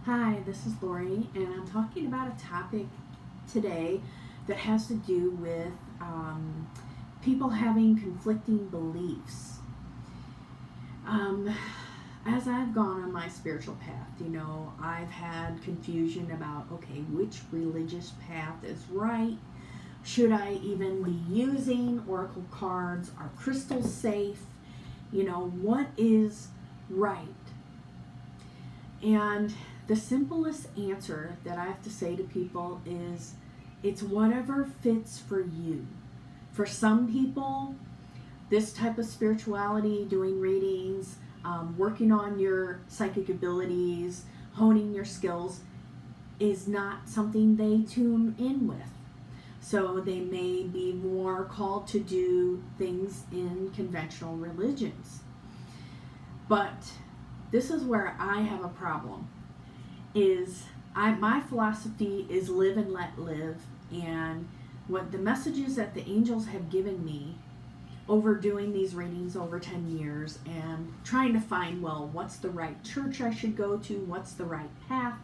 Hi, this is Lori, and I'm talking about a topic today that has to do with people having conflicting beliefs. Um, as I've gone on my spiritual path, I've had confusion about, okay, which religious path is right? Should I even be using oracle cards? Are crystals safe? What is right? And the simplest answer that I have to say to people is it's whatever fits for you. For some people, this type of spirituality, doing readings, working on your psychic abilities, honing your skills, is not something they tune in with. So they may be more called to do things in conventional religions. But this is where I have a problem. My philosophy is live and let live, and what the messages that the angels have given me over doing these readings over 10 years and trying to find, well, what's the right church I should go to, what's the right path,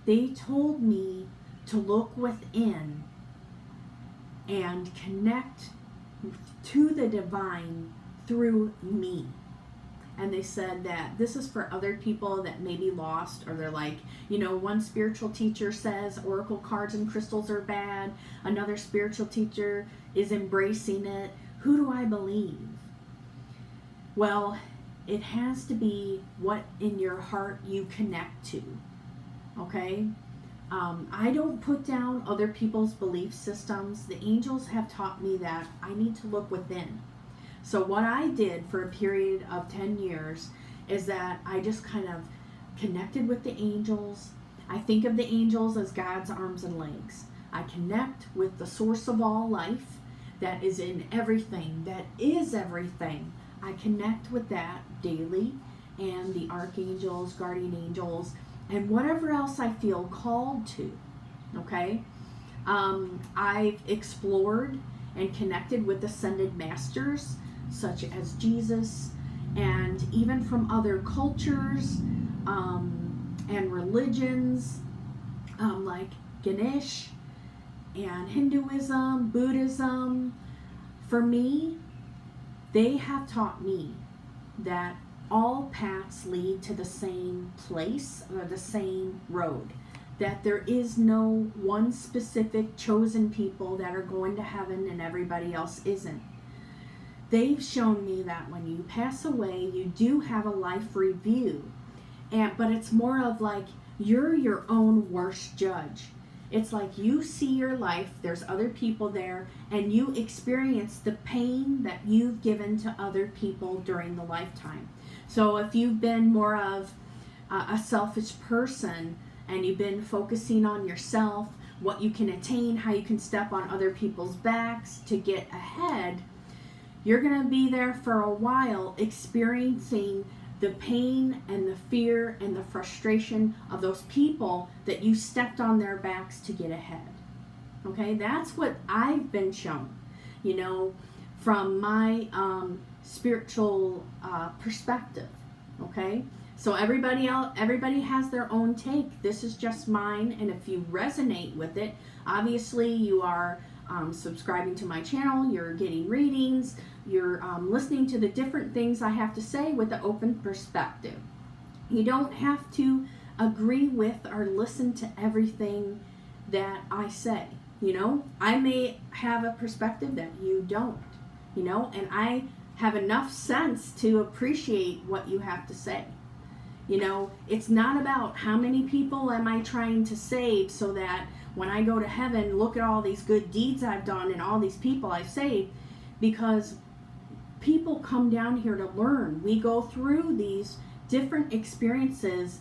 they told me to look within and connect to the divine through me. And they said that this is for other people that may be lost, or they're like, one spiritual teacher says oracle cards and crystals are bad. Another spiritual teacher is embracing it. Who do I believe? Well, it has to be what in your heart you connect to. Okay? I don't put down other people's belief systems. The angels have taught me that I need to look within. So what I did for a period of 10 years is that I just kind of connected with the angels. I think of the angels as God's arms and legs. I connect with the source of all life that is in everything, that is everything. I connect with that daily, and the archangels, guardian angels, and whatever else I feel called to, okay? I've explored and connected with ascended masters, such as Jesus, and even from other cultures and religions, like Ganesh and Hinduism, Buddhism. For me, they have taught me that all paths lead to the same place or the same road. That there is no one specific chosen people that are going to heaven and everybody else isn't. They've shown me that when you pass away, you do have a life review, but it's more of like you're your own worst judge. It's like you see your life, there's other people there, and you experience the pain that you've given to other people during the lifetime. So if you've been more of a selfish person, and you've been focusing on yourself, what you can attain, how you can step on other people's backs to get ahead, you're going to be there for a while experiencing the pain and the fear and the frustration of those people that you stepped on their backs to get ahead. Okay, that's what I've been shown, from my spiritual perspective. Okay, so everybody has their own take. This is just mine, and if you resonate with it, obviously you are subscribing to my channel, you're getting readings, you're listening to the different things I have to say with an open perspective. You don't have to agree with or listen to everything that I say. I may have a perspective that you don't, and I have enough sense to appreciate what you have to say. It's not about how many people am I trying to save so that when I go to heaven, look at all these good deeds I've done and all these people I've saved, because people come down here to learn. We go through these different experiences.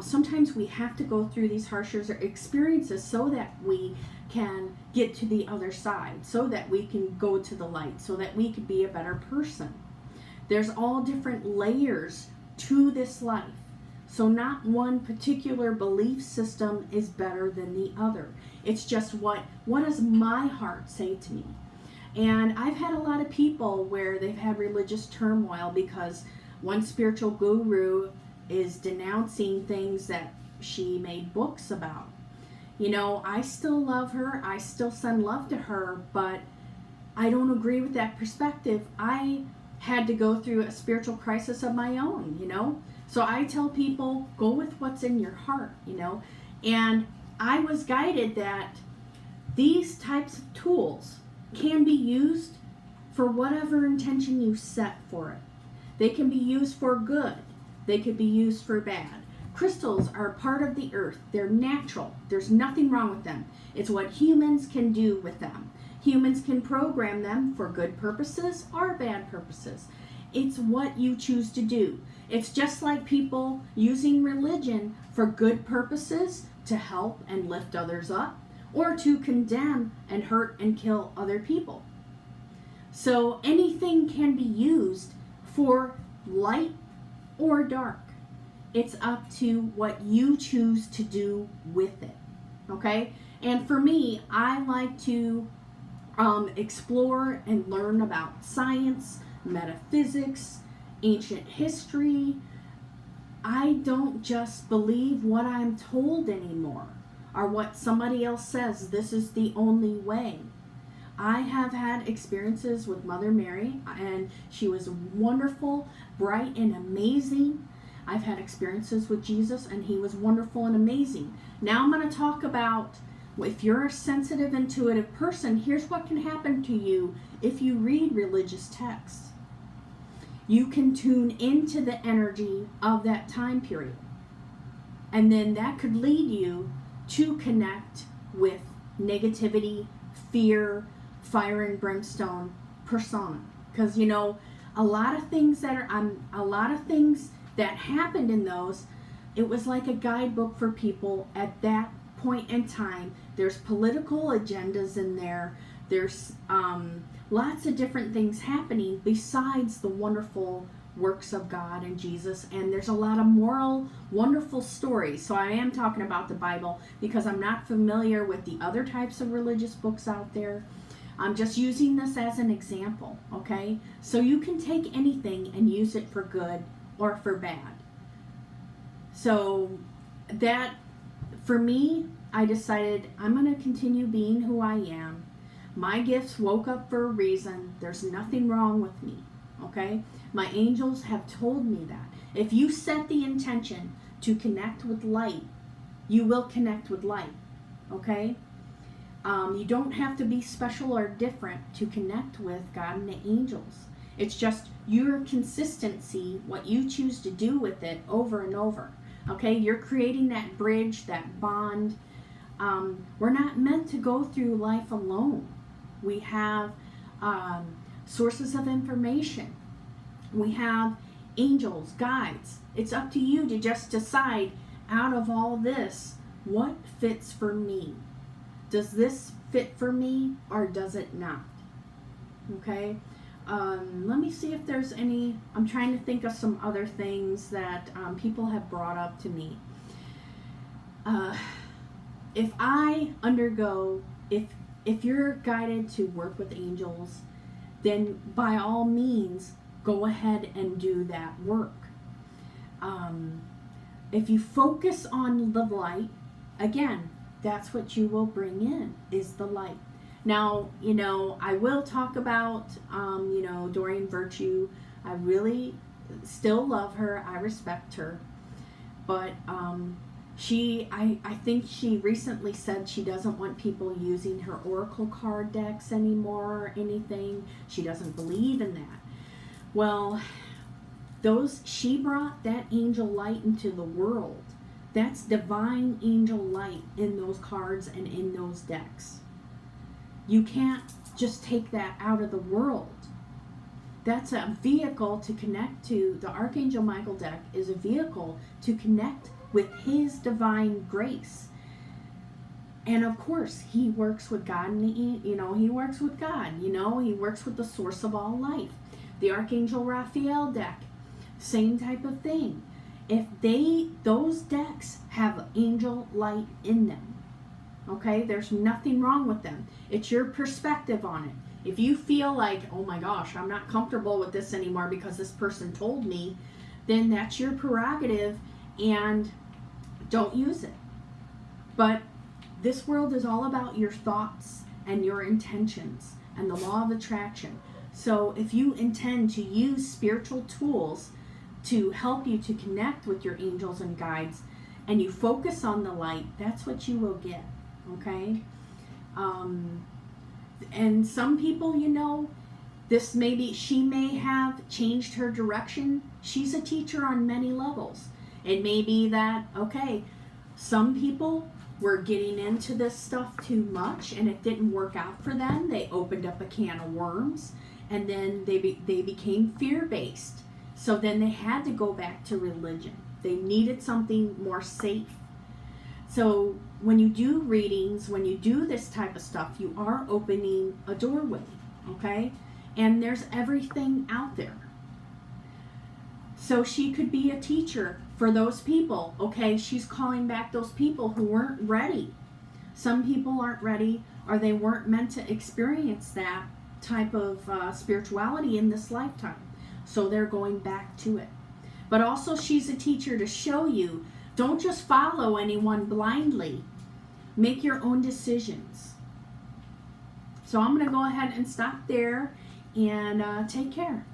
Sometimes we have to go through these harsher experiences so that we can get to the other side, so that we can go to the light, so that we could be a better person. There's all different layers to this life. So not one particular belief system is better than the other. It's just what does my heart say to me? And I've had a lot of people where they've had religious turmoil because one spiritual guru is denouncing things that she made books about. You know, I still love her. I still send love to her, but I don't agree with that perspective. I had to go through a spiritual crisis of my own, you know. So I tell people, go with what's in your heart, you know. And I was guided that these types of tools can be used for whatever intention you set for it. They can be used for good. They could be used for bad. Crystals are part of the earth. They're natural. There's nothing wrong with them. It's what humans can do with them. Humans can program them for good purposes or bad purposes. It's what you choose to do. It's just like people using religion for good purposes to help and lift others up, or to condemn and hurt and kill other people. So anything can be used for light or dark. It's up to what you choose to do with it. Okay? And for me, I like to explore and learn about science, metaphysics, ancient history. I don't just believe what I'm told anymore, or what somebody else says this is the only way. I have had experiences with Mother Mary, and she was wonderful, bright, and amazing. I've had experiences with Jesus, and he was wonderful and amazing. Now I'm going to talk about, if you're a sensitive, intuitive person, here's what can happen to you if you read religious texts. You can tune into the energy of that time period. And then that could lead you to connect with negativity, fear, fire and brimstone persona. Because, you know, a lot of things that happened in those, it was like a guidebook for people at that point in time. There's political agendas in there. There's lots of different things happening besides the wonderful works of God and Jesus, and there's a lot of moral, wonderful stories. So I am talking about the Bible because I'm not familiar with the other types of religious books out there. I'm just using this as an example, okay? So you can take anything and use it for good or for bad. So that, for me, I decided I'm going to continue being who I am. My gifts woke up for a reason. There's nothing wrong with me, okay? My angels have told me that. If you set the intention to connect with light, you will connect with light, okay? You don't have to be special or different to connect with God and the angels. It's just your consistency, what you choose to do with it over and over, okay? You're creating that bridge, that bond. We're not meant to go through life alone. We have sources of information. We have angels, guides. It's up to you to just decide, out of all this, what fits for me. Does this fit for me or does it not? Okay? Let me see if there's any. I'm trying to think of some other things that people have brought up to me. If I undergo, if you're guided to work with angels, then by all means, go ahead and do that work. If you focus on the light, again, that's what you will bring in, is the light. Now, you know, I will talk about, Doreen Virtue. I really still love her. I respect her. But I think she recently said she doesn't want people using her oracle card decks anymore or anything. She doesn't believe in that. Well, she brought that angel light into the world. That's divine angel light in those cards and in those decks. You can't just take that out of the world. That's a vehicle to connect to. The Archangel Michael deck is a vehicle to connect with his divine grace. And of course, he works with God, and he works with God, he works with the source of all life. The Archangel Raphael deck, same type of thing. If those decks have angel light in them, okay, there's nothing wrong with them. It's your perspective on it. If you feel like, oh my gosh, I'm not comfortable with this anymore because this person told me, then that's your prerogative, and don't use it. But this world is all about your thoughts and your intentions and the law of attraction. So if you intend to use spiritual tools to help you to connect with your angels and guides, and you focus on the light, that's what you will get. Okay? And some people, you know, she may have changed her direction. She's a teacher on many levels. It may be that, okay, some people were getting into this stuff too much and it didn't work out for them. They opened up a can of worms, and then they became fear-based. So then they had to go back to religion. They needed something more safe. So when you do readings, when you do this type of stuff, you are opening a doorway, okay? And there's everything out there. So she could be a teacher for those people, okay? She's calling back those people who weren't ready. Some people aren't ready, or they weren't meant to experience that type of spirituality in this lifetime. So they're going back to it. But also she's a teacher to show you, don't just follow anyone blindly. Make your own decisions. So I'm going to go ahead and stop there, and take care.